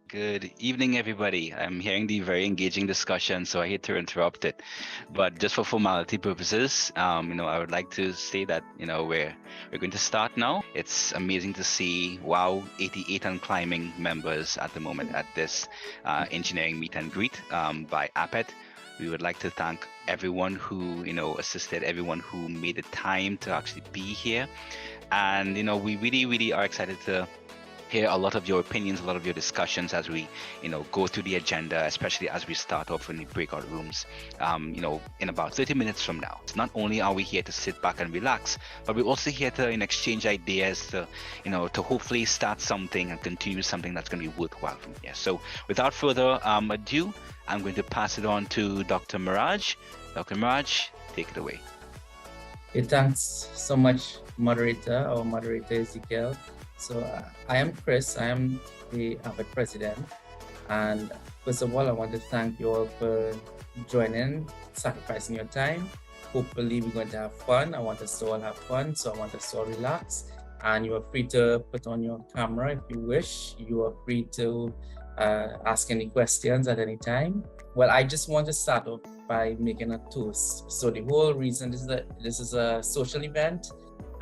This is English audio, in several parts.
Good evening, everybody. I'm hearing the very engaging discussion, so I hate to interrupt it. But just for formality purposes, I would like to say that, we're going to start now. It's amazing to see, wow, 88 and climbing members at the moment at this engineering meet and greet by APETT. We would like to thank everyone who, assisted, everyone who made the time to actually be here. And, we really, really are excited to hear a lot of your opinions, a lot of your discussions as we, go through the agenda, especially as we start off in the breakout rooms, in about 30 minutes from now. Not only are we here to sit back and relax, but we're also here to exchange ideas, to hopefully start something and continue something that's going to be worthwhile from here. So without further ado, I'm going to pass it on to Dr. Miraj. Dr. Miraj, take it away. Thanks so much, moderator or moderator Ezekiel. So I am Chris, I am the APETT president. And first of all, I want to thank you all for joining, sacrificing your time. Hopefully we're going to have fun. I want us to all have fun, so I want us to all relax. And you are free to put on your camera if you wish. You are free to ask any questions at any time. Well, I just want to start off by making a toast. So the whole reason is that this is a social event,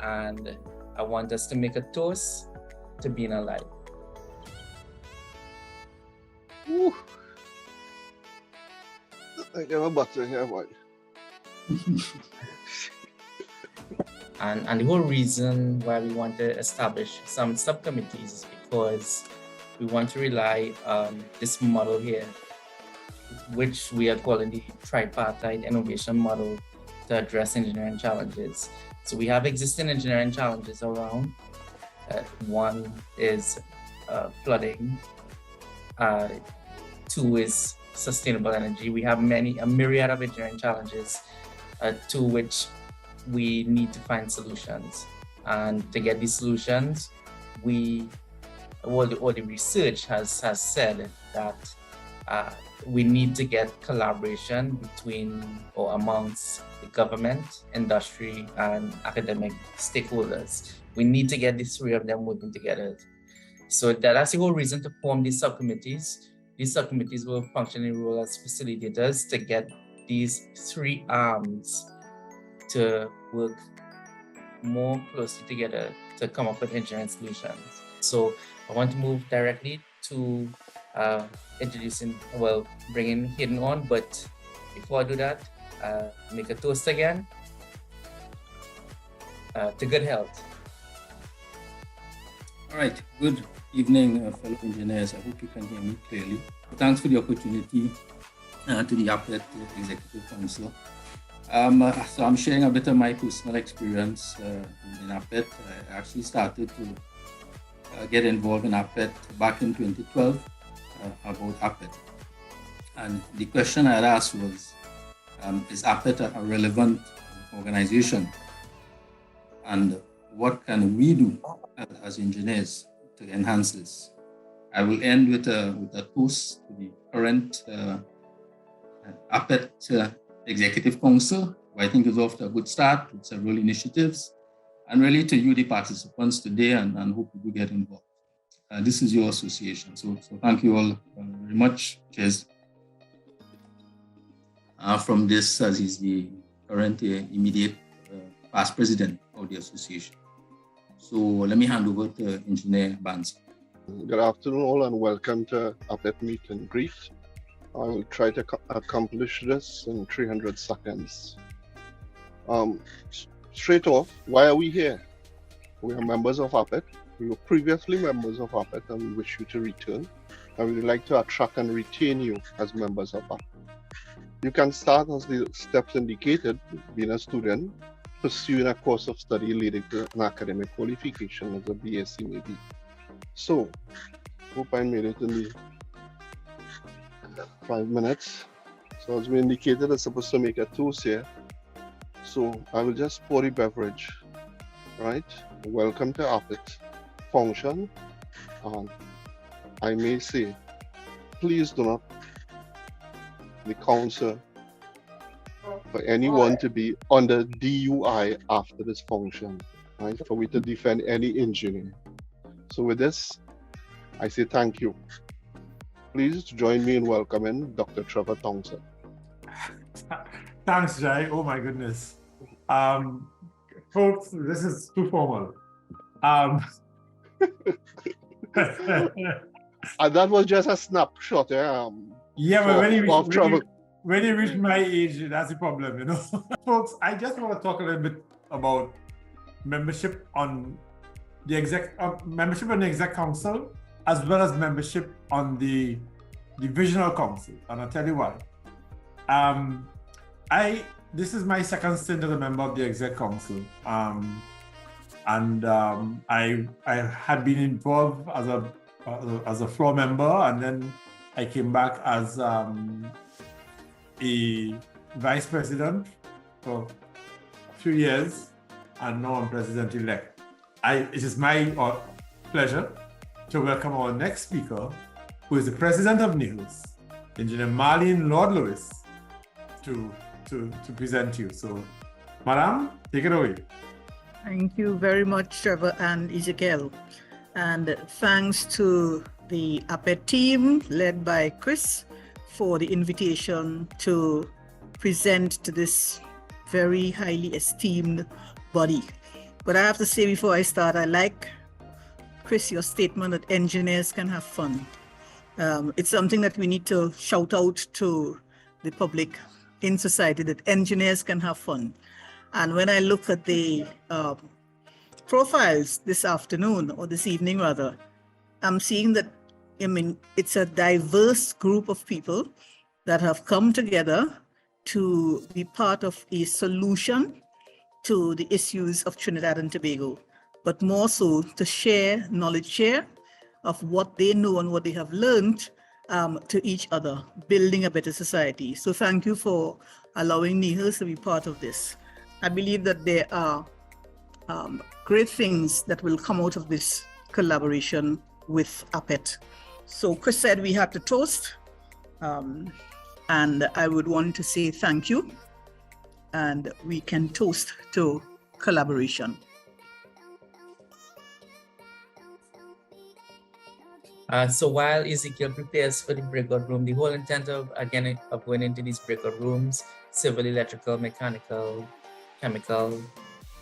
and I want us to make a toast to being alive. Woo. I get a butter here, boy. And the whole reason why we want to establish some subcommittees is because we want to rely on this model here, which we are calling the tripartite innovation model to address engineering challenges. So we have existing engineering challenges around. One is flooding. Two is sustainable energy. We have a myriad of engineering challenges to which we need to find solutions. And to get these solutions, all the research has said that we need to get collaboration between or amongst the government, industry, and academic stakeholders. We need to get these three of them working together. So that's the whole reason to form these subcommittees. These subcommittees will function in role as facilitators to get these three arms to work more closely together to come up with engineering solutions. So I want to move directly to bringing Hayden on, but before I do that, make a toast again to good health. All right, good evening, fellow engineers. I hope you can hear me clearly. Thanks for the opportunity to the APETT Executive Council. So I'm sharing a bit of my personal experience in APETT. I actually started to get involved in APETT back in 2012 about APETT. And the question I had asked was, is APETT a relevant organization? And what can we do as engineers to enhance this? I will end with a toast to the current APETT Executive Council, who I think is off to a good start with several initiatives, and really to you, the participants today, and hope you do get involved. This is your association, so thank you all very much. Cheers. From this, as is the current immediate past president of the association. So let me hand over to Engineer Banks. Good afternoon all, and welcome to APETT Meet and Greet. I will try to accomplish this in 300 seconds. Straight off, why are we here? We are members of APETT. We were previously members of APETT, and we wish you to return. And we would like to attract and retain you as members of APETT. You can start, as the steps indicated, being a student, pursuing a course of study leading to an academic qualification as a BSc maybe. So, hope I made it in the 5 minutes. So as we indicated, I'm supposed to make a toast here. So I will just pour the beverage, right? Welcome to APETT function. I may say, please do not the council for anyone to be under DUI after this function, right? For me to defend any engineer. So with this, I say thank you. Please join me in welcoming Dr. Trevor Thompson. Thanks, Jai. Oh my goodness. Folks, this is too formal. And that was just a snapshot, yeah, but when you reach Trevor. my age, that's the problem, you know. Folks, I just want to talk a little bit about membership on the exec council, as well as membership on the divisional council, and I'll tell you why. This is my second stint as a member of the exec council, and I had been involved as a floor member, and then I came back as a vice president for a few years, and now I'm president-elect. It is my pleasure to welcome our next speaker, who is the president of NIHUS, Engineer Marlene Lord Lewis, to present you. So, Madam, take it away. Thank you very much, Trevor and Ezekiel. And thanks to the APETT team led by Chris for the invitation to present to this very highly esteemed body. But I have to say before I start, I like, Chris, your statement that engineers can have fun. It's something that we need to shout out to the public in society, that engineers can have fun. And when I look at the profiles this afternoon, or this evening rather, I'm seeing that, it's a diverse group of people that have come together to be part of a solution to the issues of Trinidad and Tobago, but more so to knowledge share of what they know and what they have learned to each other, building a better society. So thank you for allowing NIHUS to be part of this. I believe that there are great things that will come out of this collaboration with APETT. So Chris said we had to toast, and I would want to say thank you, and we can toast to collaboration. So while Ezekiel prepares for the breakout room, the whole intent of going into these breakout rooms, civil, electrical, mechanical, chemical,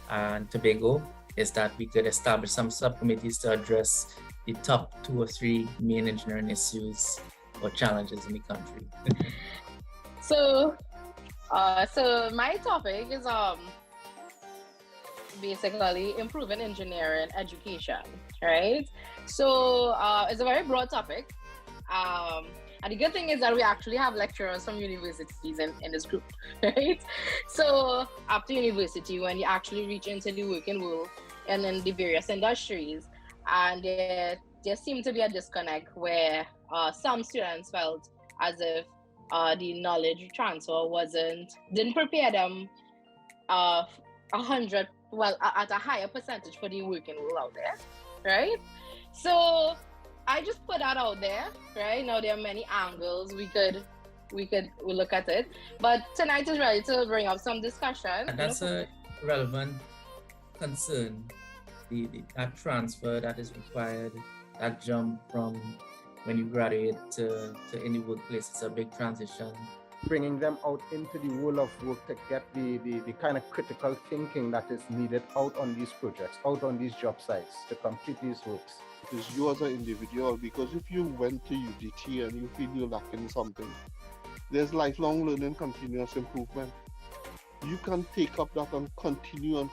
and Tobago, is that we could establish some subcommittees to address the top 2 or 3 main engineering issues or challenges in the country. So my topic is basically improving engineering education, right? So it's a very broad topic, and the good thing is that we actually have lecturers from universities in this group, right? So after university, when you actually reach into the working world and in the various industries, and there seemed to be a disconnect where some students felt as if the knowledge transfer didn't prepare them at a higher percentage for the working world out there, right? So I just put that out there, right? Now there are many angles we could look at it, but tonight is ready to bring up some discussion. And that's a relevant concern. That transfer that is required, that jump from when you graduate to any workplace, it's a big transition. Bringing them out into the world of work to get the kind of critical thinking that is needed out on these projects, out on these job sites to complete these works. It is you as an individual, because if you went to UDT and you feel you're lacking something, there's lifelong learning, continuous improvement. You can take up that and continue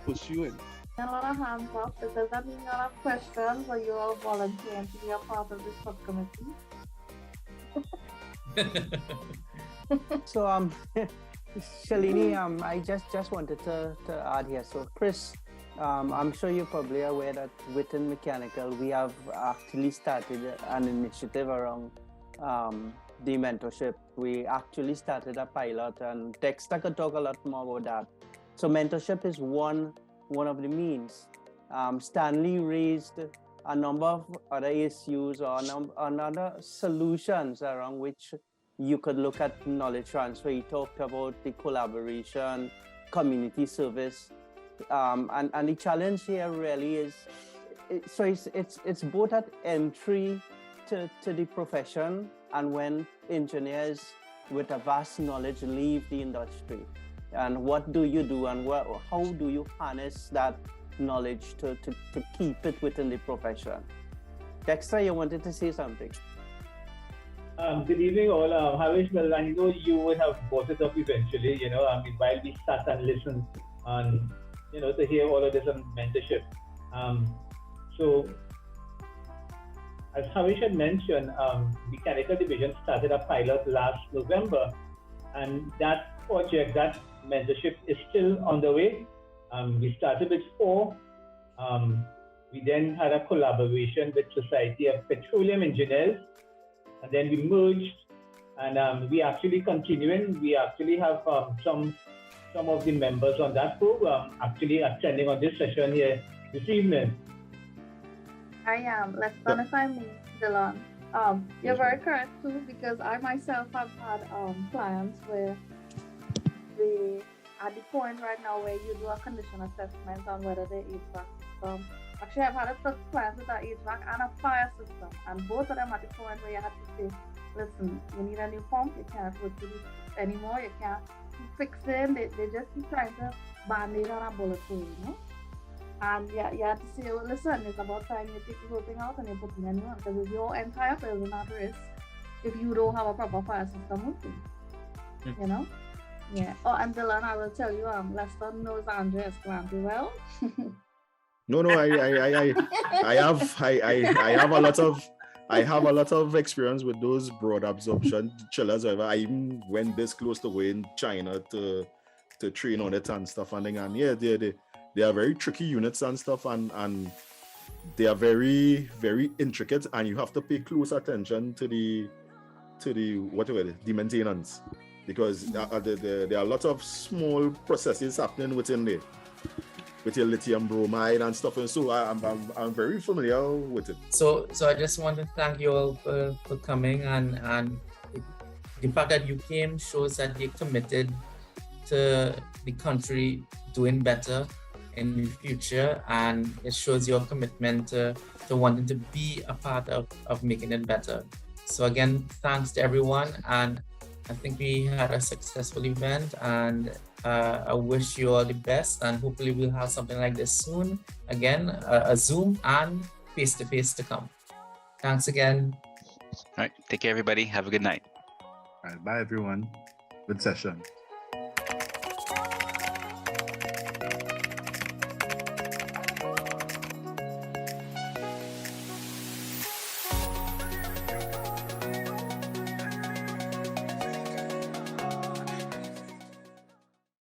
pursuing. A lot of hands up. Does that mean you have questions, or you are volunteering to be a part of this subcommittee? So Shalini, I just wanted to add here. So Chris, I'm sure you're probably aware that within Mechanical we have actually started an initiative around the mentorship. We actually started a pilot, and Dexter could talk a lot more about that. So mentorship is one of the means. Stanley raised a number of other issues or other solutions around which you could look at knowledge transfer. He talked about the collaboration, community service, and the challenge here really is, it's both at entry to the profession and when engineers with a vast knowledge leave the industry? And what do you do, and how do you harness that knowledge to keep it within the profession? Dexter, you wanted to say something? Good evening, all. Havish, well, I know you would have brought it up eventually, while we sat and listened and, to hear all of this on mentorship. So, as Havish had mentioned, Mechanical Division started a pilot last November, and that project, that mentorship is still on the way. We started with 4. We then had a collaboration with Society of Petroleum Engineers, and then we merged, and we actually continuing. We actually have some of the members on that program actually attending on this session here this evening. I am. Let's done if I may, Dylan. You're very correct too, because I myself have had clients where they at the point right now where you do a condition assessment on whether they're HVAC system. Actually, I've had a client with an HVAC and a fire system, and both of them at the point where you have to say, listen, you need a new pump, you can't work with it anymore, you can't keep fixing, they just keep trying to band-aid on a bullet hole, And you have to say, well, listen, it's about time you take the whole thing out and you put in a new one, because it's your entire building at risk if you don't have a proper fire system working, Yeah. Oh, and Dylan, I will tell you, Lester knows Andrea Escalante well. No, I have a lot of experience with those broad absorption chillers. However, I even went this close to going China to train on it and stuff. And yeah, they are very tricky units and stuff, and they are very, very intricate, and you have to pay close attention to the maintenance, because there are a lot of small processes happening within there with your lithium bromide and stuff, and so I'm very familiar with it. So I just want to thank you all for coming, and the fact that you came shows that you're committed to the country doing better in the future, and it shows your commitment to wanting to be a part of making it better. So again, thanks to everyone, and I think we had a successful event, and I wish you all the best, and hopefully we'll have something like this soon again, a Zoom and face-to-face to come. Thanks again. All right, take care everybody, have a good night. All right, bye everyone, good session.